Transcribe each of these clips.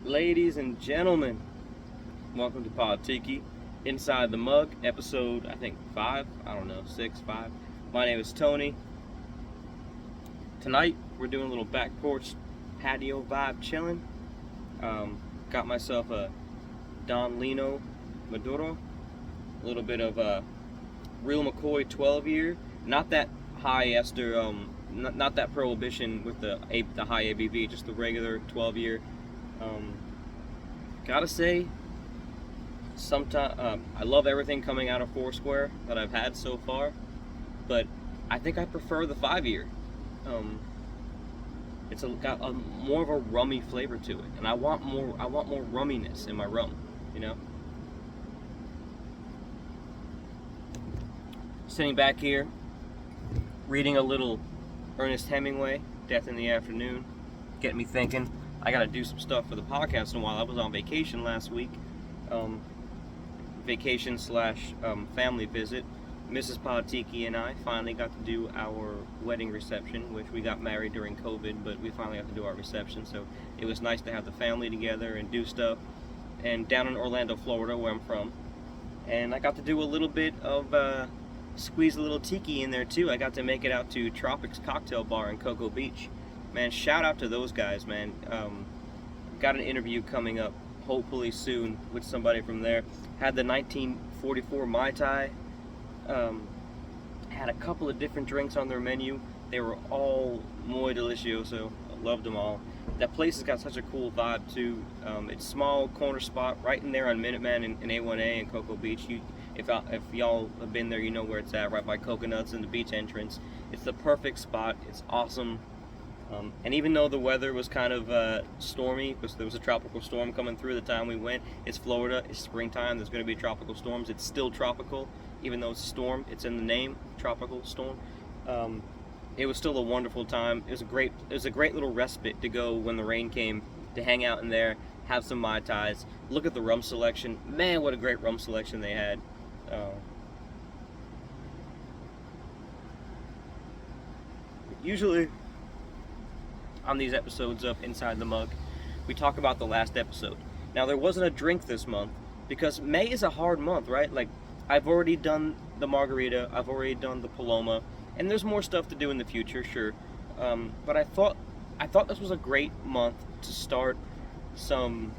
Ladies and gentlemen, welcome to Pod Tiki, Inside the Mug, episode, I think, 5, I don't know, 6, 5. My name is Tony. Tonight, we're doing a little back porch patio vibe chilling. Got myself a Don Lino Maduro, a little bit of a Real McCoy 12-year, not that high ester, not that prohibition with the high ABV, just the regular 12-year. Gotta say, sometimes I love everything coming out of Foursquare that I've had so far, but I think I prefer the 5-year. It's got more of a rummy flavor to it, and I want more rumminess in my rum, you know. Sitting back here, reading a little Ernest Hemingway, Death in the Afternoon, getting me thinking. I got to do some stuff for the podcast in a while. I was on vacation last week, vacation / family visit. Mrs. Podtiki and I finally got to do our wedding reception, which we got married during COVID, but we finally got to do our reception, so it was nice to have the family together and do stuff. And down in Orlando, Florida, where I'm from, and I got to do a little bit of squeeze a little tiki in there too. I got to make it out to Tropics Cocktail Bar in Cocoa Beach. Man, shout out to those guys, man. Got an interview coming up, hopefully soon, with somebody from there. Had the 1944 Mai Tai. Had a couple of different drinks on their menu. They were all muy delicioso. Loved them all. That place has got such a cool vibe too. It's small corner spot right in there on Minuteman and A1A in Cocoa Beach. If y'all have been there, you know where it's at, right by Coconuts and the beach entrance. It's the perfect spot. It's awesome. And even though the weather was kind of stormy, because there was a tropical storm coming through the time we went, it's Florida, it's springtime, there's going to be tropical storms. It's still tropical, even though it's a storm. It's in the name, tropical storm. It was still a wonderful time. It was a great little respite to go when the rain came, to hang out in there, have some Mai Tais, look at the rum selection. Man, what a great rum selection they had. Usually, on these episodes of Inside the Mug, we talk about the last episode. Now, there wasn't a drink this month because May is a hard month, right? Like, I've already done the margarita, I've already done the Paloma, and there's more stuff to do in the future, sure. But I thought this was a great month to start some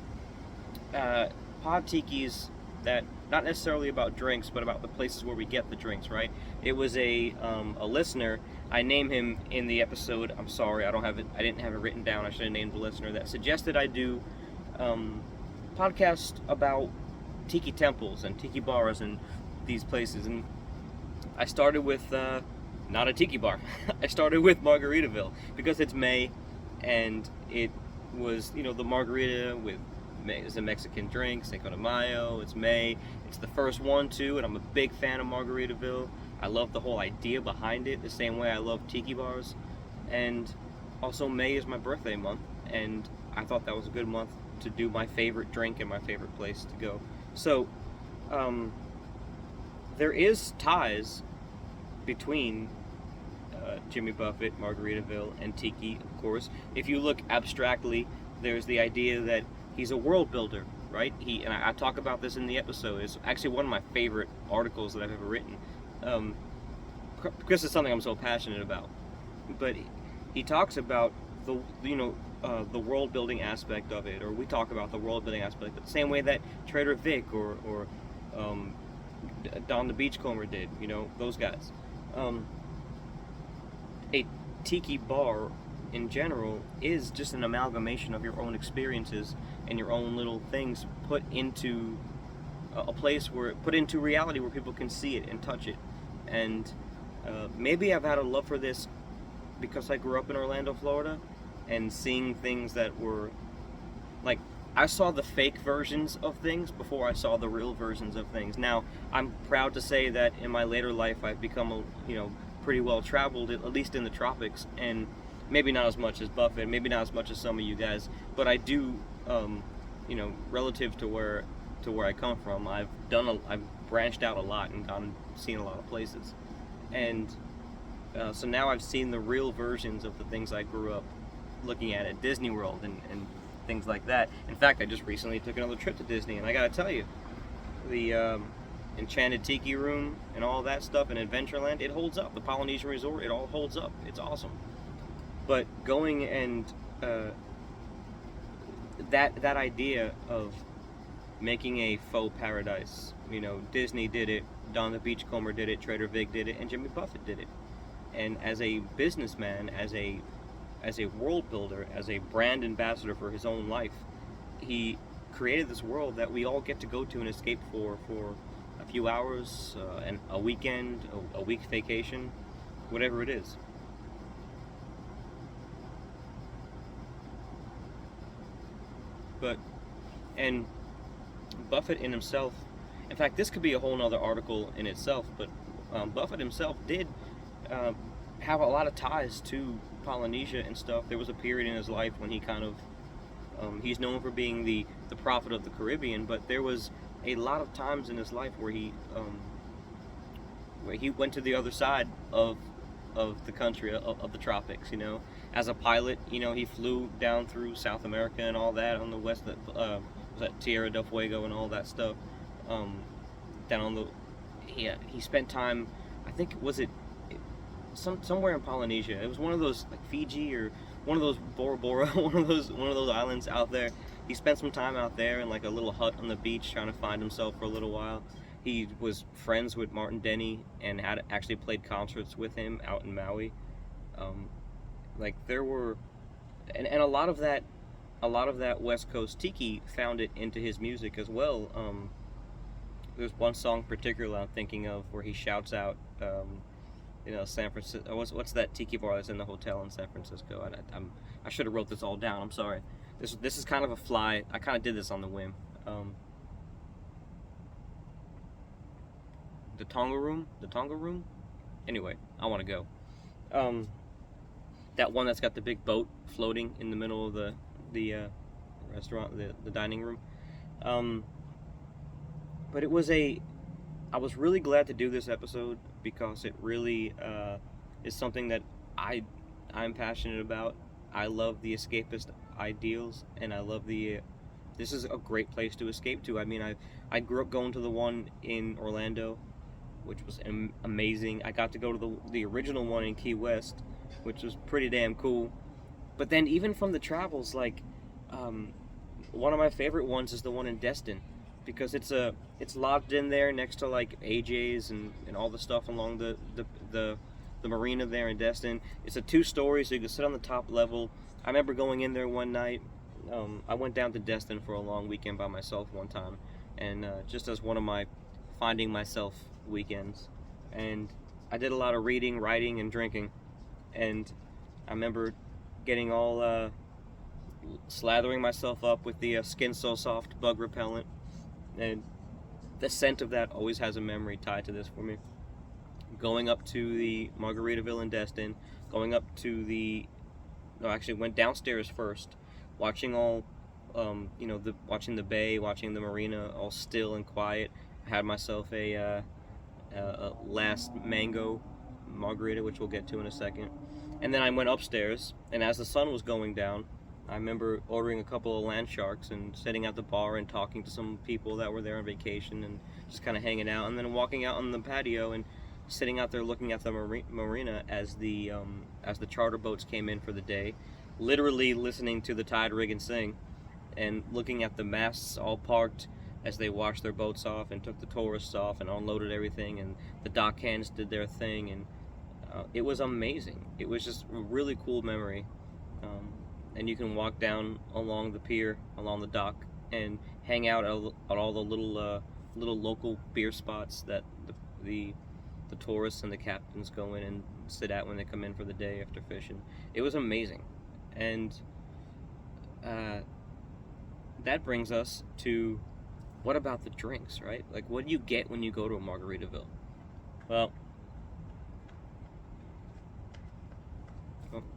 pod tikis that not necessarily about drinks, but about the places where we get the drinks, right? It was a listener. I name him in the episode. I'm sorry, I didn't have it written down. I should have named the listener that suggested I do podcast about tiki temples and tiki bars and these places. And I started with not a tiki bar. I started with Margaritaville because it's May, and it was, the margarita with is a Mexican drink, Cinco de Mayo. It's May. It's the first one too, and I'm a big fan of Margaritaville. I love the whole idea behind it, the same way I love tiki bars. And also, May is my birthday month, and I thought that was a good month to do my favorite drink and my favorite place to go. So, there is ties between Jimmy Buffett, Margaritaville, and tiki, of course. If you look abstractly, there's the idea that he's a world builder, right? And I talk about this in the episode. It's actually one of my favorite articles that I've ever written, because it's something I'm so passionate about. But he talks about the world building aspect of it, or we talk about the world building aspect the same way that Trader Vic or Don the Beachcomber did. Those guys. A tiki bar in general is just an amalgamation of your own experiences and your own little things put into a place put into reality where people can see it and touch it. And maybe I've had a love for this because I grew up in Orlando, Florida, and seeing things that were like, I saw the fake versions of things before I saw the real versions of things. Now, I'm proud to say that in my later life I've become pretty well traveled, at least in the tropics, and maybe not as much as Buffett, maybe not as much as some of you guys, but I do, relative to where I come from, I've branched out a lot and seen a lot of places, and so now I've seen the real versions of the things I grew up looking at Disney World and things like that. In fact, I just recently took another trip to Disney, and I gotta tell you, the Enchanted Tiki Room and all that stuff in Adventureland, it holds up. The Polynesian Resort, it all holds up. It's awesome. But going and that idea of making a faux paradise, Disney did it, Don the Beachcomber did it, Trader Vig did it, and Jimmy Buffett did it. And as a businessman, as a world builder, as a brand ambassador for his own life, he created this world that we all get to go to and escape for a few hours, and a weekend, a week's vacation, whatever it is. And Buffett in himself, in fact, this could be a whole nother article in itself, but Buffett himself did have a lot of ties to Polynesia and stuff. There was a period in his life when he kind of, he's known for being the prophet of the Caribbean, but there was a lot of times in his life where he went to the other side of the country, of the tropics, As a pilot, he flew down through South America and all that on the west, was that Tierra del Fuego and all that stuff. Down on he spent time, I think, was it somewhere in Polynesia. It was one of those, like Fiji or one of those Bora Bora, one of those islands out there. He spent some time out there in like a little hut on the beach trying to find himself for a little while. He was friends with Martin Denny and had actually played concerts with him out in Maui. Like there were, and a lot of that West Coast tiki found it into his music as well. There's one song particularly I'm thinking of where he shouts out, San Francisco. What's that tiki bar that's in the hotel in San Francisco? I should have wrote this all down. I'm sorry. This is kind of a fly. I kind of did this on the whim. The Tonga Room. Anyway, I want to go. That one that's got the big boat floating in the middle of the restaurant, the dining room. But I was really glad to do this episode because it really is something that I'm passionate about. I love the escapist ideals, and I love this is a great place to escape to. I mean, I grew up going to the one in Orlando, which was amazing. I got to go to the original one in Key West, which was pretty damn cool. But then even from the travels, like one of my favorite ones is the one in Destin, because it's lodged in there next to like AJ's and all the stuff along the marina there in Destin. It's a 2-story, so you can sit on the top level. I remember going in there one night. I went down to Destin for a long weekend by myself one time, and just as one of my finding myself weekends, and I did a lot of reading, writing, and drinking, and I remember getting all slathering myself up with the Skin So Soft bug repellent, and the scent of that always has a memory tied to this for me. Going up to the Margaritaville in Destin, went downstairs first, watching all, watching the bay, watching the marina, all still and quiet. I had myself a last mango margarita, which we'll get to in a second. And then I went upstairs, and as the sun was going down, I remember ordering a couple of land sharks and sitting at the bar and talking to some people that were there on vacation and just kind of hanging out, and then walking out on the patio and sitting out there looking at the marina as the charter boats came in for the day, literally listening to the tide rig and sing, and looking at the masts all parked as they washed their boats off and took the tourists off and unloaded everything, and the dock hands did their thing, and it was amazing. It was just a really cool memory. And you can walk down along the pier, along the dock, and hang out at all the little local beer spots that the tourists and the captains go in and sit at when they come in for the day after fishing. It was amazing. And that brings us to, what about the drinks, right? Like, what do you get when you go to a Margaritaville? Well,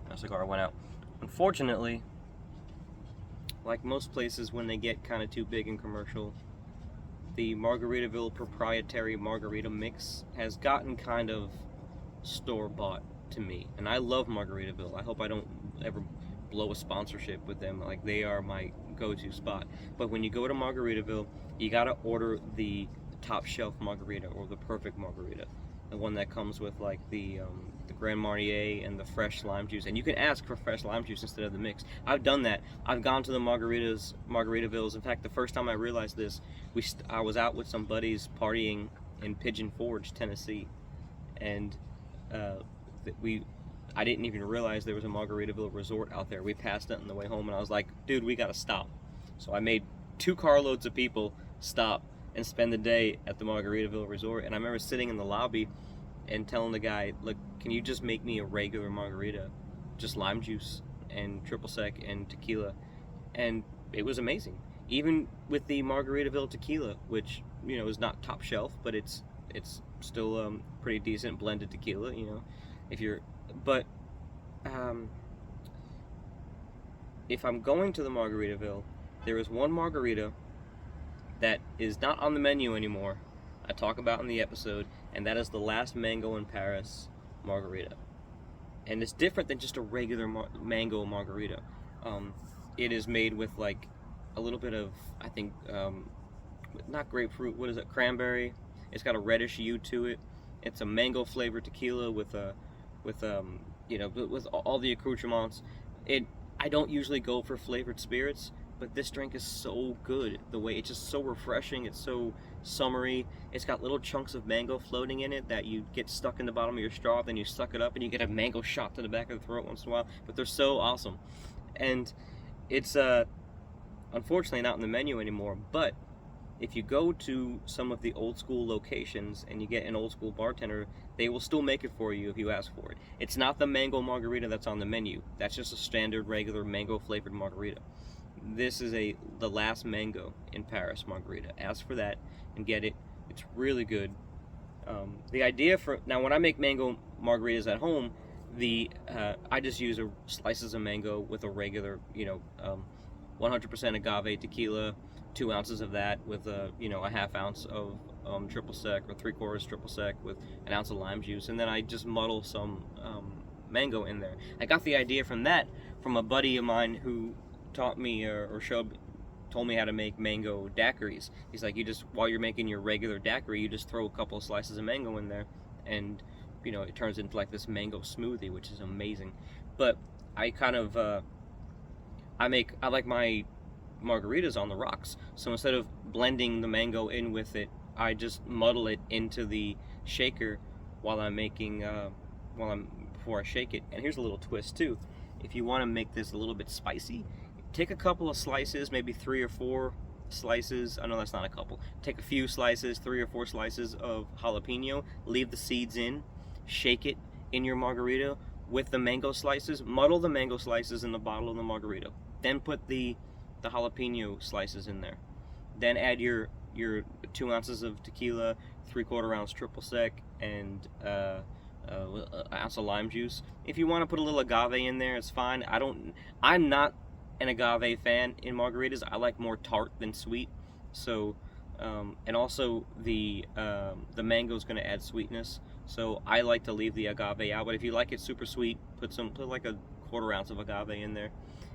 my cigar went out. Unfortunately, like most places when they get kind of too big and commercial, the Margaritaville proprietary margarita mix has gotten kind of store-bought to me. And I love Margaritaville. I hope I don't ever blow a sponsorship with them. Like, they are my go-to spot. But when you go to Margaritaville, you gotta order the top shelf margarita, or the perfect margarita, the one that comes with like the Grand Marnier and the fresh lime juice. And you can ask for fresh lime juice instead of the mix. I've done that. I've gone to the Margaritavilles. In fact, the first time I realized this, I was out with some buddies partying in Pigeon Forge, Tennessee, and I didn't even realize there was a Margaritaville resort out there. We passed it on the way home, and I was like, dude, we gotta stop. So I made 2 carloads of people stop and spend the day at the Margaritaville resort. And I remember sitting in the lobby and telling the guy, look, can you just make me a regular margarita, just lime juice and triple sec and tequila? And it was amazing. Even with the Margaritaville tequila, which, you know, is not top shelf, but it's still pretty decent blended tequila, you know. But if I'm going to the Margaritaville, there is one margarita that is not on the menu anymore, I talk about in the episode, and that is the Last Mango in Paris margarita. And it's different than just a regular mango margarita. It is made with like a little bit of, I think, not grapefruit, what is it, cranberry. It's got a reddish hue to it. It's a mango flavored tequila with all the accoutrements. I don't usually go for flavored spirits, but this drink is so good. The way it's just so refreshing, it's so summery. It's got little chunks of mango floating in it that you get stuck in the bottom of your straw, then you suck it up and you get a mango shot to the back of the throat once in a while. But they're so awesome. And it's unfortunately not in the menu anymore, but if you go to some of the old school locations and you get an old school bartender, they will still make it for you if you ask for it. It's not the mango margarita that's on the menu. That's just a standard regular mango flavored margarita. This is the Last Mango in Paris margarita. Ask for that and get it. It's really good. The idea for now, when I make mango margaritas at home, I just use slices of mango with a regular, 100% agave tequila, 2 ounces of that with a half ounce of triple sec, or 3/4 triple sec with an ounce of lime juice, and then I just muddle some mango in there. I got the idea from a buddy of mine who taught me told me how to make mango daiquiris. He's like, while you're making your regular daiquiri, you just throw a couple of slices of mango in there, and it turns into like this mango smoothie, which is amazing. But I kind of I like my margaritas on the rocks. So instead of blending the mango in with it, I just muddle it into the shaker while I'm making before I shake it. And here's a little twist too. If you want to make this a little bit spicy, take a couple of slices, maybe 3 or 4 slices. I know that's not a couple. Take a few slices, 3 or 4 slices of jalapeno, leave the seeds in, shake it in your margarita with the mango slices, muddle the mango slices in the bottle of the margarita. Then put the jalapeno slices in there. Then add your 2 ounces of tequila, 3/4 ounce triple sec, and an ounce of lime juice. If you want to put a little agave in there, it's fine. I'm not an agave fan in margaritas. I like more tart than sweet. So, and also the mango is going to add sweetness. So I like to leave the agave out. But if you like it super sweet, put like a 1/4 ounce of agave in there.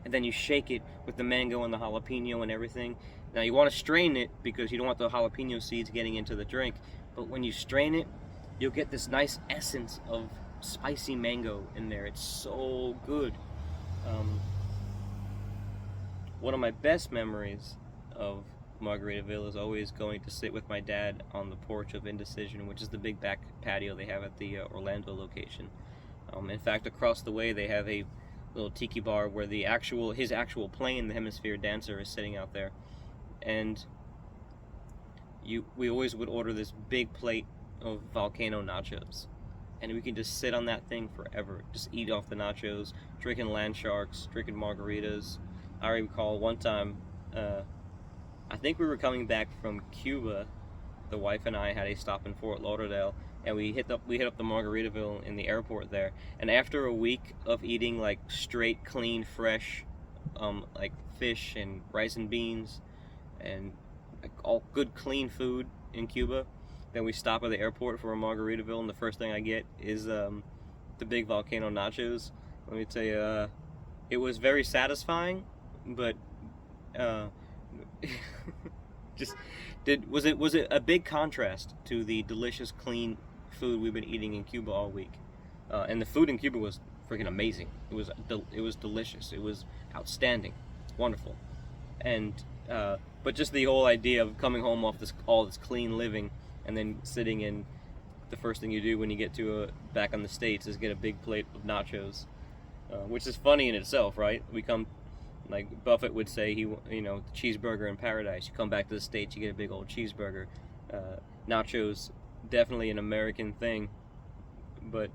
And then you shake it with the mango and the jalapeno and everything. Now you want to strain it because you don't want the jalapeno seeds getting into the drink. But when you strain it, you'll get this nice essence of spicy mango in there. It's so good. One of my best memories of Margaritaville is always going to sit with my dad on the porch of Indecision, which is the big back patio they have at the Orlando location. In fact, across the way they have a little tiki bar where his actual plane, the Hemisphere Dancer, is sitting out there. And we always would order this big plate of volcano nachos, and we can just sit on that thing forever, just eat off the nachos, drinking land sharks, drinking margaritas. I recall one time, I think we were coming back from Cuba. The wife and I had a stop in Fort Lauderdale, and we hit up the Margaritaville in the airport there. And after a week of eating like straight, clean, fresh, like fish and rice and beans, and like all good, clean food in Cuba, then we stop at the airport for a Margaritaville, and the first thing I get is the big volcano nachos. Let me tell you, it was very satisfying, but uh, just was it a big contrast to the delicious, clean food we've been eating in Cuba all week? And the food in Cuba was freaking amazing. It was delicious. It was outstanding, wonderful, and but just the whole idea of coming home off all this clean living and then sitting in, the first thing you do when you get to back on the States is get a big plate of nachos, which is funny in itself, right? We come, like Buffett would say, the cheeseburger in paradise. You come back to the States, you get a big old cheeseburger. Nachos, definitely an American thing, but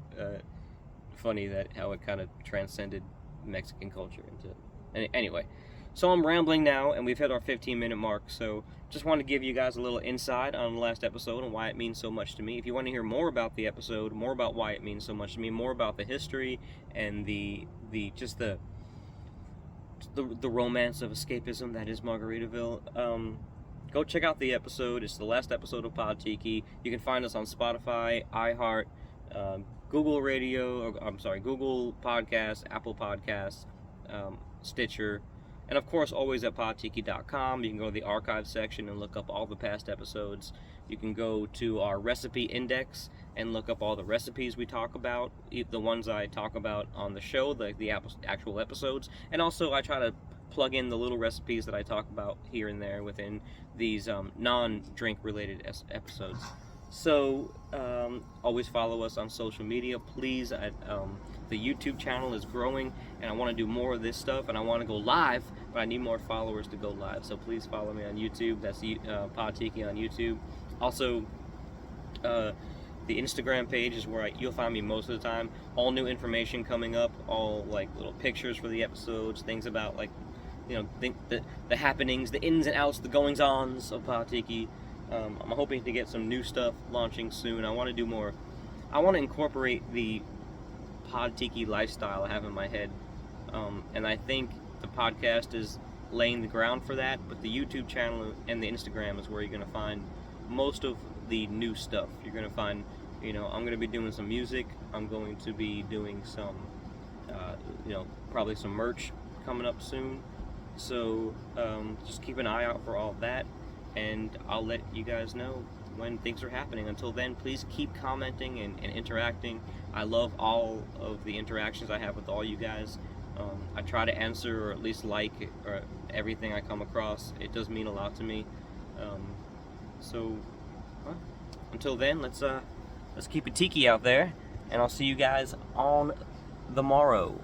funny that how it kind of transcended Mexican culture into. Anyway, so I'm rambling now, and we've hit our 15-minute mark. So just want to give you guys a little insight on the last episode and why it means so much to me. If you want to hear more about the episode, more about why it means so much to me, more about the history and the romance of escapism that is Margaritaville, go check out the episode. It's the last episode of Pod Tiki. You can find us on Spotify, iHeart, Google Podcasts, Apple Podcasts, Stitcher, and of course always at podtiki.com. You can go to the archive section and look up all the past episodes. You can go to our recipe index and look up all the recipes we talk about, the ones I talk about on the show, the actual episodes, and also I try to plug in the little recipes that I talk about here and there within these non-drink related episodes. So always follow us on social media, please. The YouTube channel is growing, and I want to do more of this stuff, and I want to go live, but I need more followers to go live. So please follow me on YouTube. That's Pod Tiki on YouTube. Also, the Instagram page is where you'll find me most of the time. All new information coming up, all like little pictures for the episodes, things about the happenings, the ins and outs, the goings-ons of Pod Tiki. I'm hoping to get some new stuff launching soon. I want to do more. I want to incorporate the Pod Tiki lifestyle I have in my head, and I think the podcast is laying the ground for that, but the YouTube channel and the Instagram is where you're going to find most of the new stuff. You're going to find, I'm going to be doing some music. I'm going to be doing some, probably some merch coming up soon. So just keep an eye out for all that, and I'll let you guys know when things are happening. Until then, please keep commenting and interacting. I love all of the interactions I have with all you guys. I try to answer or at least like or everything I come across. It does mean a lot to me. Until then, let's keep it tiki out there, and I'll see you guys on the morrow.